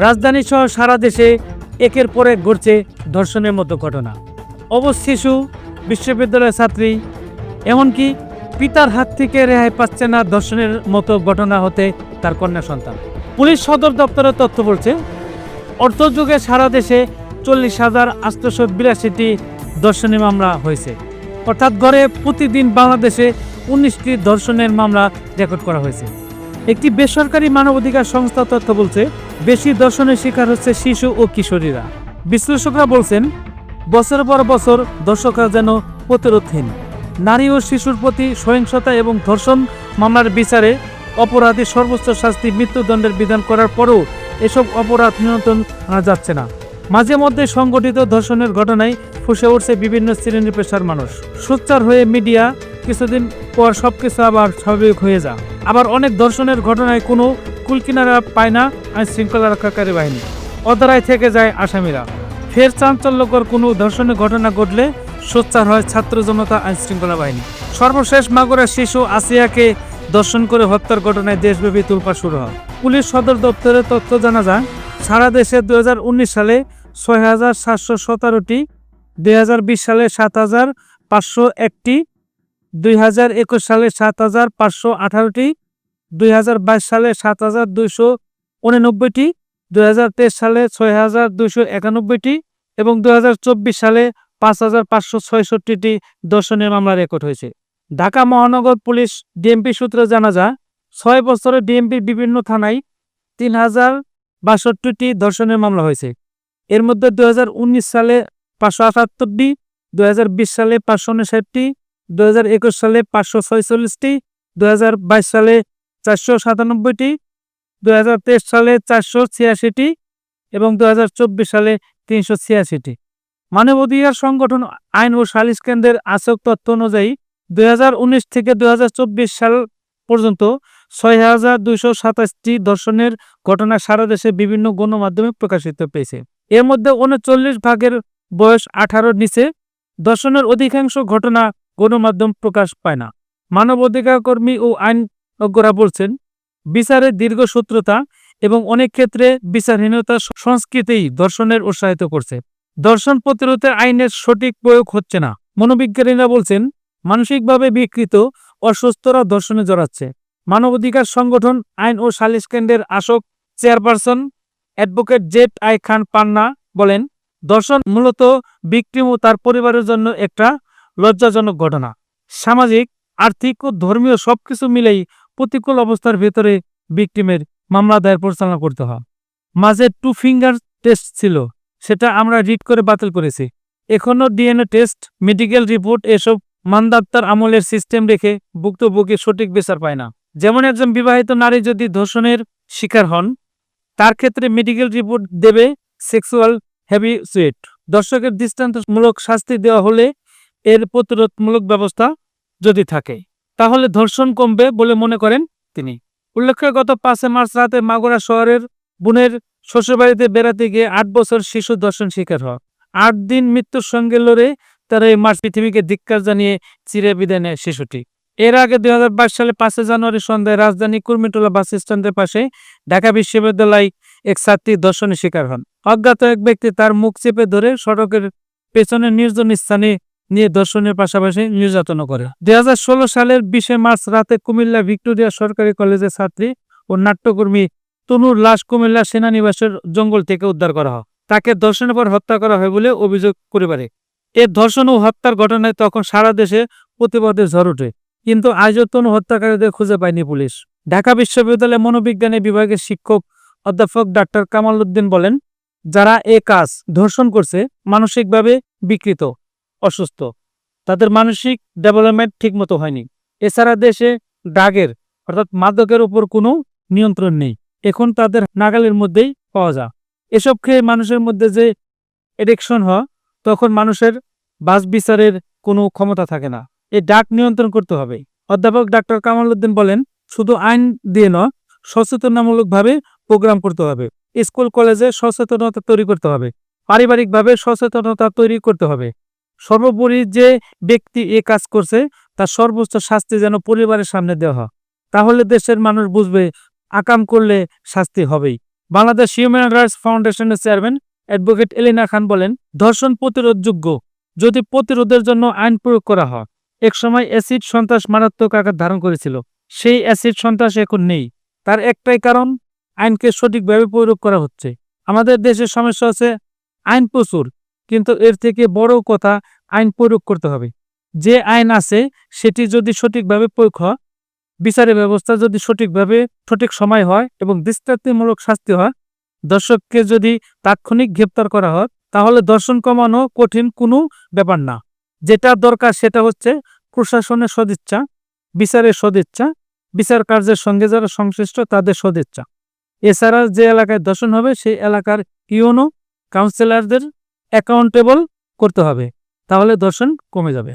রাজধানী সহ সারা দেশে একের পর এক ঘটছে ধর্ষণের মতো ঘটনা। অবশ শিশু, বিশ্ববিদ্যালয়ের ছাত্রী, এমনকি পিতার হাত থেকে রেহাই পাচ্ছে না ধর্ষণের মতো ঘটনা হতে তার কন্যা সন্তান। পুলিশ সদর দপ্তরের তথ্য বলছে, অর্থযুগে সারা দেশে 40,882টি ধর্ষণের মামলা হয়েছে। অর্থাৎ গড়ে প্রতিদিন বাংলাদেশে 19টি ধর্ষণের মামলা রেকর্ড করা হয়েছে। একটি বেসরকারি মানবাধিকার সংস্থা তথ্য বলছে, বেশি ধর্ষণের শিকার হচ্ছে শিশু ও কিশোরীরা। বিশ্লেষকরা বলছেন, বছর পর বছর দর্শকরা যেন প্রতিরোধহীন। নারী ও শিশুর প্রতি সহিংসতা এবং ধর্ষণ মামলার বিচারে অপরাধী সর্বোচ্চ শাস্তি মৃত্যুদণ্ডের বিধান করার পরও এসব অপরাধ নিয়ন্ত্রণ আনা যাচ্ছে না। মাঝে মধ্যে সংগঠিত ধর্ষণের ঘটনায় ফুসে উঠছে বিভিন্ন শ্রেণী পেশার মানুষ। সোচ্চার হয়ে মিডিয়া, কিছুদিন পর সবকিছু আবার স্বাভাবিক হয়ে যায়। আবার অনেক ধর্ষণের ঘটনায় কোনো কুলকিনারা পায় না আইন শৃঙ্খলা রক্ষাকারী বাহিনী, অধরায় থেকে যায় আসামিরা। ফের চাঞ্চল্যকর কোনো ধর্ষণের ঘটনা ঘটলে সোচ্চার হয় ছাত্র জনতা, আইন শৃঙ্খলা বাহিনী। সর্বশেষ মাগুরার শিশু আসিয়াকে ধর্ষণ করে হত্যার ঘটনায় দেশব্যাপী তোলপাড় শুরু হয়। পুলিশ সদর দপ্তরের তথ্য জানা যায়, সারা দেশে 2019 সালে 6,717টি, 2020 সালে 7,501টি, 2021 সালে 7,518টি, 2022 সালে 7,289টি, 2023 সালে 6,291টি এবং 2024 সালে 5,566টি ধর্ষণের মামলা রেকর্ড হয়েছে। ঢাকা মহানগর পুলিশ ডিএমপি সূত্রে জানা যায়, 6 বছরে ডিএমপির বিভিন্ন থানায় 3,062টি ধর্ষণের মামলা হয়েছে। এর মধ্যে 2019 সালে 578টি, 2020 সালে 559টি, 2021 সালে 546টি, 2022 সালে 497টি, 2023 সালে 486টি এবং 2024 সালে 386টি। মানবাধিকার সংগঠন আইন ও সালিশ কেন্দ্রের আশক তথ্য অনুযায়ী 2019 থেকে 2024 সাল পর্যন্ত 6,227টি ধর্ষণের ঘটনা সারা দেশে বিভিন্ন গণমাধ্যমে প্রকাশিত পেয়েছে। এর মধ্যে 39% বয়স 18-র নিচে। ধর্ষণের অধিকাংশ ঘটনা গণমাধ্যম প্রকাশ পায় না। মানবাধিকার কর্মী ও আইনজ্ঞরা বলছেন, বিচারের দীর্ঘসূত্রতা এবং অনেক ক্ষেত্রে বিচারহীনতা সংস্কৃতিই ধর্ষণের উৎসাহিত করছে। ধর্ষণ প্রতিরোধের আইনের সঠিক প্রয়োগ হচ্ছে না। মনোবিজ্ঞানীরা বলছেন, মানসিকভাবে বিকৃত অসুস্থরা ধর্ষণে জড়াচ্ছে। মানবাধিকার সংগঠন আইন ও সালিশ কেন্দ্রের আশক চেয়ারপারসন অ্যাডভোকেট জেড আই খান পান্না বলেন, ধর্ষণ মূলত ভিকটিম ও তার পরিবারের জন্য একটা লজ্জাজনক ঘটনা। সামাজিক, আর্থিক ও ধর্মীয় সবকিছু মিলেই প্রতিকূল অবস্থার ভেতরে ভিকটিমের মামলা দায়ের পরিচালনা করতে হয়। মাঝে 2 ফিঙ্গার টেস্ট ছিল, সেটা আমরা রিট করে বাতিল করেছি। এখনো ডিএনএ টেস্ট, মেডিকেল রিপোর্ট এসব মানদাত্তার আমলের সিস্টেম রেখে ভুক্তভোগী সঠিক বিচার পায় না। যেমন একজন বিবাহিত নারী যদি ধর্ষণের শিকার হন, তার ক্ষেত্রে মেডিকেল রিপোর্ট দেবে সেক্সুয়াল হ্যাবিচুয়েট। দর্শকের দৃষ্টান্তমূলক শাস্তি দেওয়া হলে এর প্রতিরোধমূলক ব্যবস্থা যদি থাকে, তাহলে ধর্ষণ কমবে বলে মনে করেন তিনি। উল্লেখ্য, গত 5 মার্চ রাতে মাগুরা শহরের বোনের শ্বশুরবাড়িতে বেড়াতে গিয়ে 8 বছর শিশু ধর্ষণ শিকার হয়। 8 দিন মৃত্যুর সঙ্গে লড়ে তারা এই মার্চ পৃথিবীকে ধিক্কার জানিয়ে চিরে বিদায় নেয় শিশুটি। এর আগে 2022 সালে 5 জানুয়ারি সন্ধ্যায় রাজধানী কুর্মিটোলা বাস স্ট্যান্ডের পাশে ঢাকা বিশ্ববিদ্যালয় এক ছাত্রী ধর্ষণের শিকার হন। অজ্ঞাত এক ব্যক্তি তার মুখ চেপে ধরে সড়কের পেছনে নির্জন স্থানে নিয়ে ধর্ষণের পাশাপাশি নির্যাতন করে। 2016 সালের 20 মার্চ রাতে কুমিল্লা ভিক্টোরিয়া সরকারি কলেজের ছাত্রী ও নাট্যকর্মী তনুর লাশ কুমিল্লা সেনানিবাসের জঙ্গল থেকে উদ্ধার করা হয়। তাকে ধর্ষণের পর হত্যা করা হয় বলে অভিযোগ পরিবারে। এর ধর্ষণ ও হত্যার ঘটনায় তখন সারা দেশে প্রতিবাদের ঝড় ওঠে, কিন্তু আজও তনু হত্যাকারীদের খুঁজে পায়নি পুলিশ। ঢাকা বিশ্ববিদ্যালয়ের মনোবিজ্ঞানী বিভাগের শিক্ষক অধ্যাপক ডাক্তার কামাল উদ্দিন বলেন, যারা এ কাজ ধর্ষণ করছে মানসিকভাবে বিকৃত, অসুস্থ, তাদের মানসিক ডেভেলপমেন্ট ঠিকমতো হয়নি। এছাড়া দেশে ড্রাগের অর্থাৎ মাদকের উপর কোনো নিয়ন্ত্রণ নেই, এখন তাদের নাগালের মধ্যেই পাওয়া যায়। এসব খেয়ে মানুষের মধ্যে যে এডিকশন হয়, তখন মানুষের বাস বিচারের কোনো ক্ষমতা থাকে না। এই ড্রাগ নিয়ন্ত্রণ করতে হবে। অধ্যাপক ডাক্তার কামাল উদ্দিন বলেন, শুধু আইন দিয়ে নয়, সচেতনামূলকভাবে প্রোগ্রাম করতে হবে। স্কুল কলেজে সচেতনতা তৈরি করতে হবে, পারিবারিকভাবে সচেতনতা তৈরি করতে হবে। সর্বোপরি যে ব্যক্তি এ কাজ করছে তার সর্বোচ্চ শাস্তি যেন পরিবারের সামনে দেওয়া হয়। তাহলে দেশের মানুষ বুঝবে, আকাম করলে শাস্তি হবেই। বাংলাদেশ হিউম্যান রাইটস ফাউন্ডেশনের চেয়ারম্যান অ্যাডভোকেট এলিনা খান বলেন, ধর্ষণ প্রতিরোধযোগ্য যদি প্রতিরোধের জন্য আইন প্রয়োগ করা হয়। একসময় অ্যাসিড সন্ত্রাস মারাত্মক আকার ধারণ করেছিল। সেই অ্যাসিড সন্ত্রাস এখন নেই। তার একটাই কারণ, আইনকে সঠিকভাবে প্রয়োগ করা হচ্ছে। আমাদের দেশের সমস্যা হচ্ছে আইন প্রচুর, কিন্তু এর থেকে বড় কথা আইন প্রয়োগ করতে হবে। যে আইন আছে সেটি যদি সঠিকভাবে প্রয়োগ হয়, বিচারের ব্যবস্থা যদি সঠিকভাবে সঠিক সময় হয় এবং দৃষ্টান্তমূলক শাস্তি হয়, দর্শককে যদি তাৎক্ষণিক গ্রেপ্তার করা হয়, তাহলে ধর্ষণ কমানো কঠিন কোনো ব্যাপার না। যেটা দরকার সেটা হচ্ছে প্রশাসনের সদিচ্ছা, বিচারের সদিচ্ছা, বিচার কার্যের সঙ্গে যারা সংশ্লিষ্ট তাদের সদিচ্ছা। এছাড়া যে এলাকায় ধর্ষণ হবে সেই এলাকার ইউনো কাউন্সিলরদের অ্যাকাউন্টেবল করতে হবে, তাহলে ধর্ষণ কমে যাবে।